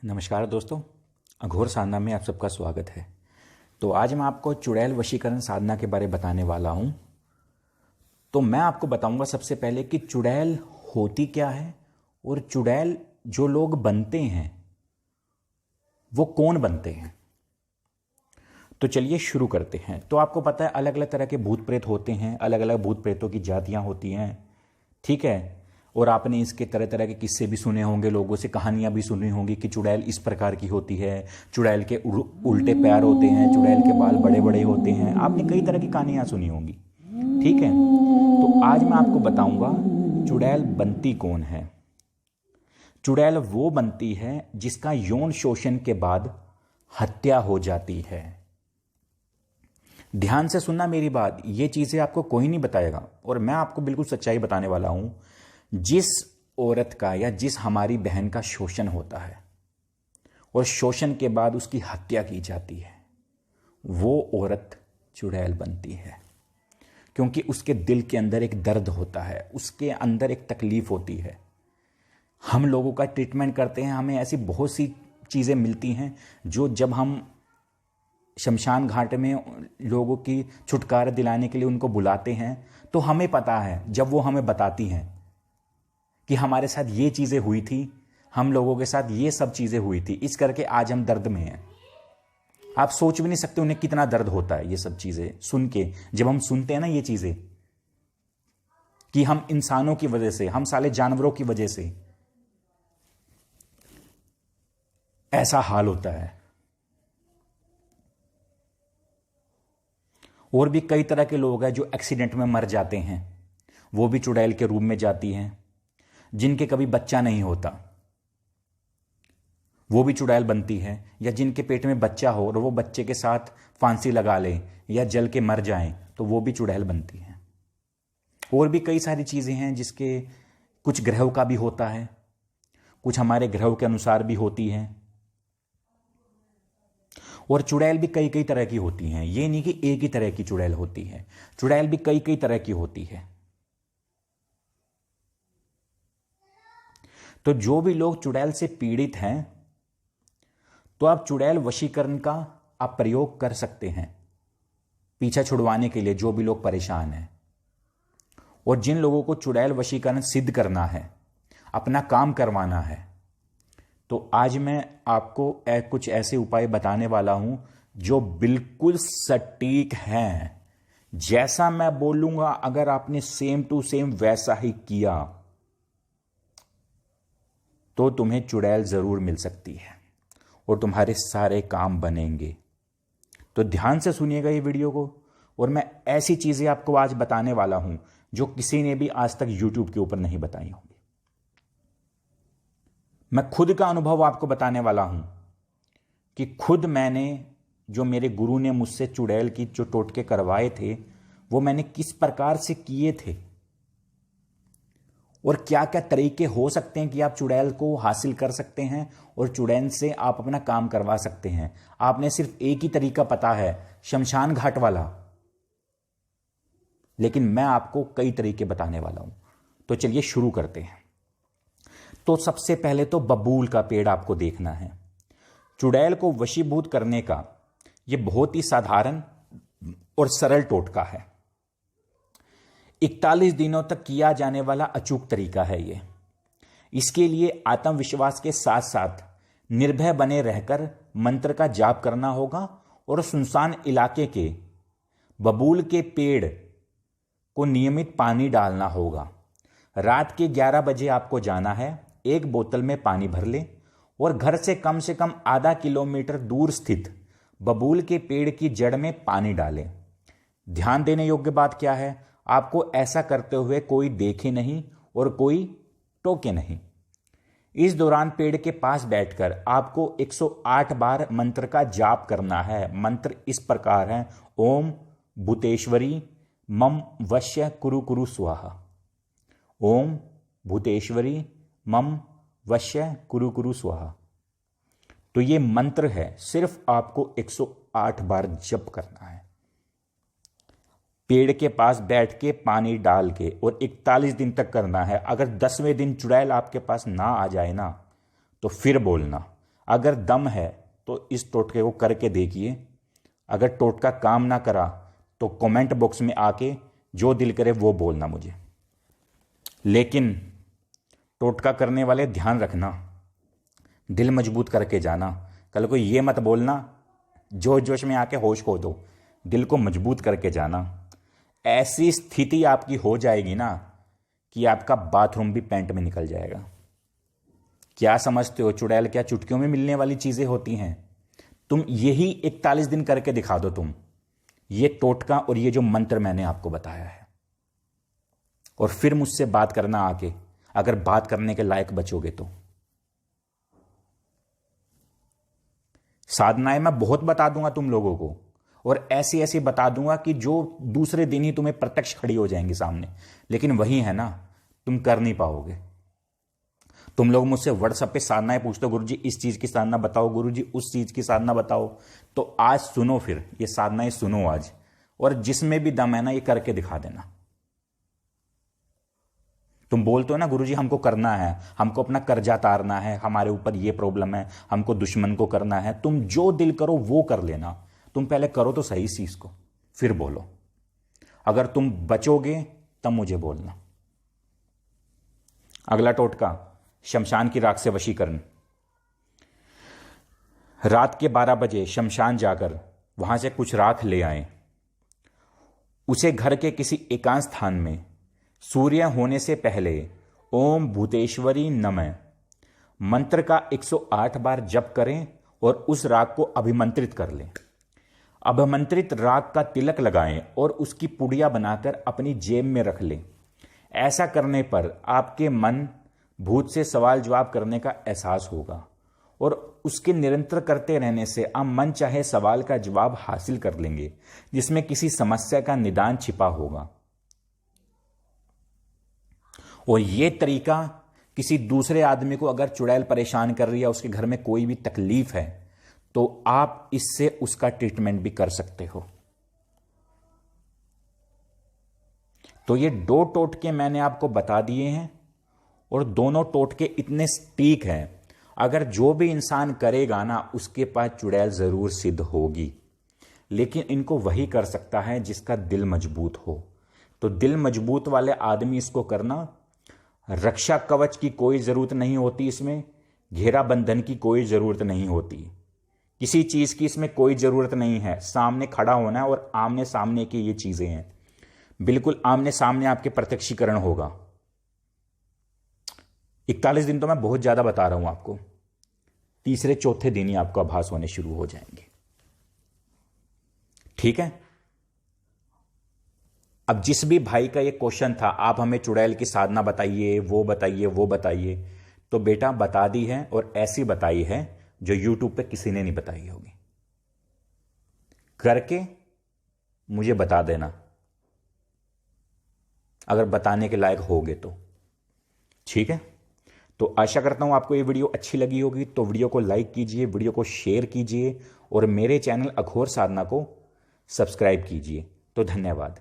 नमस्कार दोस्तों, अघोर साधना में आप सबका स्वागत है। तो आज मैं आपको चुड़ैल वशीकरण साधना के बारे में बताने वाला हूं। तो मैं आपको बताऊंगा सबसे पहले कि चुड़ैल होती क्या है और चुड़ैल जो लोग बनते हैं वो कौन बनते हैं। तो चलिए शुरू करते हैं। तो आपको पता है अलग अलग तरह के भूत प्रेत होते हैं, अलग अलग भूत प्रेतों की जातियां होती हैं, ठीक है। और आपने इसके तरह तरह के किस्से भी सुने होंगे, लोगों से कहानियां भी सुनी होंगी कि चुड़ैल इस प्रकार की होती है, चुड़ैल के उल्टे पैर होते हैं, चुड़ैल के बाल बड़े बड़े होते हैं। आपने कई तरह की कहानियां सुनी होंगी, ठीक है। तो आज मैं आपको बताऊंगा चुड़ैल बनती कौन है। चुड़ैल वो बनती है जिसका यौन शोषण के बाद हत्या हो जाती है। ध्यान से सुनना मेरी बात, ये चीजें आपको कोई नहीं बताएगा और मैं आपको बिल्कुल सच्चाई बताने वाला हूं। जिस औरत का या जिस हमारी बहन का शोषण होता है और शोषण के बाद उसकी हत्या की जाती है, वो औरत चुड़ैल बनती है। क्योंकि उसके दिल के अंदर एक दर्द होता है, उसके अंदर एक तकलीफ होती है। हम लोगों का ट्रीटमेंट करते हैं, हमें ऐसी बहुत सी चीज़ें मिलती हैं जो जब हम शमशान घाट में लोगों की छुटकारा दिलाने के लिए उनको बुलाते हैं तो हमें पता है, जब वो हमें बताती हैं कि हमारे साथ ये चीज़ें हुई थी, हम लोगों के साथ ये सब चीज़ें हुई थी, इस करके आज हम दर्द में हैं। आप सोच भी नहीं सकते उन्हें कितना दर्द होता है ये सब चीज़ें सुन के। जब हम सुनते हैं ना ये चीज़ें कि हम इंसानों की वजह से, हम साले जानवरों की वजह से ऐसा हाल होता है। और भी कई तरह के लोग हैं जो एक्सीडेंट में मर जाते हैं, वो भी चुड़ैल के रूप में जाती हैं। जिनके कभी बच्चा नहीं होता वो भी चुड़ैल बनती है, या जिनके पेट में बच्चा हो और वो बच्चे के साथ फांसी लगा ले या जल के मर जाएं तो वो भी चुड़ैल बनती है। और भी कई सारी चीजें हैं जिसके कुछ ग्रहों का भी होता है, कुछ हमारे ग्रहों के अनुसार भी होती है। और चुड़ैल भी कई कई तरह की होती हैं, ये नहीं कि एक ही तरह की चुड़ैल होती है, चुड़ैल भी कई कई तरह की होती है। तो जो भी लोग चुड़ैल से पीड़ित हैं तो आप चुड़ैल वशीकरण का आप प्रयोग कर सकते हैं पीछा छुड़वाने के लिए, जो भी लोग परेशान हैं। और जिन लोगों को चुड़ैल वशीकरण सिद्ध करना है, अपना काम करवाना है, तो आज मैं आपको कुछ ऐसे उपाय बताने वाला हूं जो बिल्कुल सटीक हैं। जैसा मैं बोलूंगा अगर आपने सेम टू सेम वैसा ही किया तो तुम्हें चुड़ैल जरूर मिल सकती है और तुम्हारे सारे काम बनेंगे। तो ध्यान से सुनिएगा ये वीडियो को। और मैं ऐसी चीजें आपको आज बताने वाला हूं जो किसी ने भी आज तक YouTube के ऊपर नहीं बताई होंगी। मैं खुद का अनुभव आपको बताने वाला हूं कि खुद मैंने, जो मेरे गुरु ने मुझसे चुड़ैल की जो टोटके करवाए थे, वो मैंने किस प्रकार से किए थे और क्या क्या तरीके हो सकते हैं कि आप चुड़ैल को हासिल कर सकते हैं और चुड़ैल से आप अपना काम करवा सकते हैं। आपने सिर्फ एक ही तरीका पता है, शमशान घाट वाला, लेकिन मैं आपको कई तरीके बताने वाला हूं। तो चलिए शुरू करते हैं। तो सबसे पहले तो बबूल का पेड़ आपको देखना है। चुड़ैल को वशीभूत करने का यह बहुत ही साधारण और सरल टोटका है। 41 दिनों तक किया जाने वाला अचूक तरीका है ये। इसके लिए आत्मविश्वास के साथ साथ निर्भय बने रहकर मंत्र का जाप करना होगा और सुनसान इलाके के बबूल के पेड़ को नियमित पानी डालना होगा। रात के 11 बजे आपको जाना है, एक बोतल में पानी भर ले और घर से कम आधा किलोमीटर दूर स्थित बबूल के पेड़ की जड़ में पानी डालें। ध्यान देने योग्य बात क्या है, आपको ऐसा करते हुए कोई देखे नहीं और कोई टोके नहीं। इस दौरान पेड़ के पास बैठकर आपको 108 बार मंत्र का जाप करना है। मंत्र इस प्रकार है, ओम भूतेश्वरी मम वश्य कुरु कुरु स्वाहा। ओम भूतेश्वरी मम वश्य कुरु कुरु स्वाहा। तो ये मंत्र है, सिर्फ आपको 108 बार जप करना है। पेड़ के पास बैठ के पानी डाल के और 41 दिन तक करना है। अगर 10वें दिन चुड़ैल आपके पास ना आ जाए ना तो फिर बोलना। अगर दम है तो इस टोटके को करके देखिए। अगर टोटका काम ना करा तो कमेंट बॉक्स में आके जो दिल करे वो बोलना मुझे। लेकिन टोटका करने वाले ध्यान रखना, दिल मजबूत करके जाना। कल को ये मत बोलना जोश जोश में आके होश खो दो, दिल को मजबूत करके जाना। ऐसी स्थिति आपकी हो जाएगी ना कि आपका बाथरूम भी पैंट में निकल जाएगा। क्या समझते हो चुड़ैल क्या चुटकियों में मिलने वाली चीजें होती हैं? तुम यही 41 दिन करके दिखा दो तुम, ये टोटका और ये जो मंत्र मैंने आपको बताया है, और फिर मुझसे बात करना आके, अगर बात करने के लायक बचोगे तो। साधनाएं मैं बहुत बता दूंगा तुम लोगों को, और ऐसी ऐसी बता दूंगा कि जो दूसरे दिन ही तुम्हें प्रत्यक्ष खड़ी हो जाएंगी सामने। लेकिन वही है ना, तुम कर नहीं पाओगे। तुम लोग मुझसे व्हाट्सएप पे साधनाएं पूछते हो, गुरुजी इस चीज की साधना बताओ, गुरुजी उस चीज की साधना बताओ। तो आज सुनो, फिर ये साधनाएं सुनो आज, और जिसमें भी दम है ना ये करके दिखा देना। तुम बोलते हो ना गुरुजी हमको करना है, हमको अपना कर्जा तारना है, हमारे ऊपर ये प्रॉब्लम है, हमको दुश्मन को करना है। तुम जो दिल करो वो कर लेना। तुम पहले करो तो सही चीज को, फिर बोलो। अगर तुम बचोगे तब मुझे बोलना। अगला टोटका, शमशान की राख से वशीकरण। रात के 12 बजे शमशान जाकर वहां से कुछ राख ले आए, उसे घर के किसी एकांत स्थान में सूर्य होने से पहले ओम भूतेश्वरी नमः मंत्र का 108 बार जप करें और उस राख को अभिमंत्रित कर लें। अभिमंत्रित राख का तिलक लगाएं और उसकी पुड़िया बनाकर अपनी जेब में रख लें। ऐसा करने पर आपके मन भूत से सवाल जवाब करने का एहसास होगा, और उसके निरंतर करते रहने से आप मन चाहे सवाल का जवाब हासिल कर लेंगे, जिसमें किसी समस्या का निदान छिपा होगा। और यह तरीका किसी दूसरे आदमी को अगर चुड़ैल परेशान कर रही है, उसके घर में कोई भी तकलीफ है, तो आप इससे उसका ट्रीटमेंट भी कर सकते हो। तो ये 2 टोटके मैंने आपको बता दिए हैं, और दोनों टोटके इतने सटीक हैं, अगर जो भी इंसान करेगा ना उसके पास चुड़ैल जरूर सिद्ध होगी। लेकिन इनको वही कर सकता है जिसका दिल मजबूत हो। तो दिल मजबूत वाले आदमी इसको करना। रक्षा कवच की कोई जरूरत नहीं होती, इसमें घेरा बंधन की कोई जरूरत नहीं होती, किसी चीज की इसमें कोई जरूरत नहीं है। सामने खड़ा होना है और आमने सामने की ये चीजें हैं, बिल्कुल आमने सामने आपके प्रत्यक्षीकरण होगा। 41 दिन तो मैं बहुत ज्यादा बता रहा हूं आपको, तीसरे चौथे दिन ही आपको आभास होने शुरू हो जाएंगे। ठीक है। अब जिस भी भाई का ये क्वेश्चन था, आप हमें चुड़ैल की साधना बताइए, वो बताइए, वो बताइए, तो बेटा बता दी है, और ऐसी बताई है जो यूट्यूब पे किसी ने नहीं बताई होगी। करके मुझे बता देना अगर बताने के लायक होगे तो। ठीक है। तो आशा करता हूं आपको ये वीडियो अच्छी लगी होगी। तो वीडियो को लाइक कीजिए, वीडियो को शेयर कीजिए, और मेरे चैनल अघोर साधना को सब्सक्राइब कीजिए। तो धन्यवाद।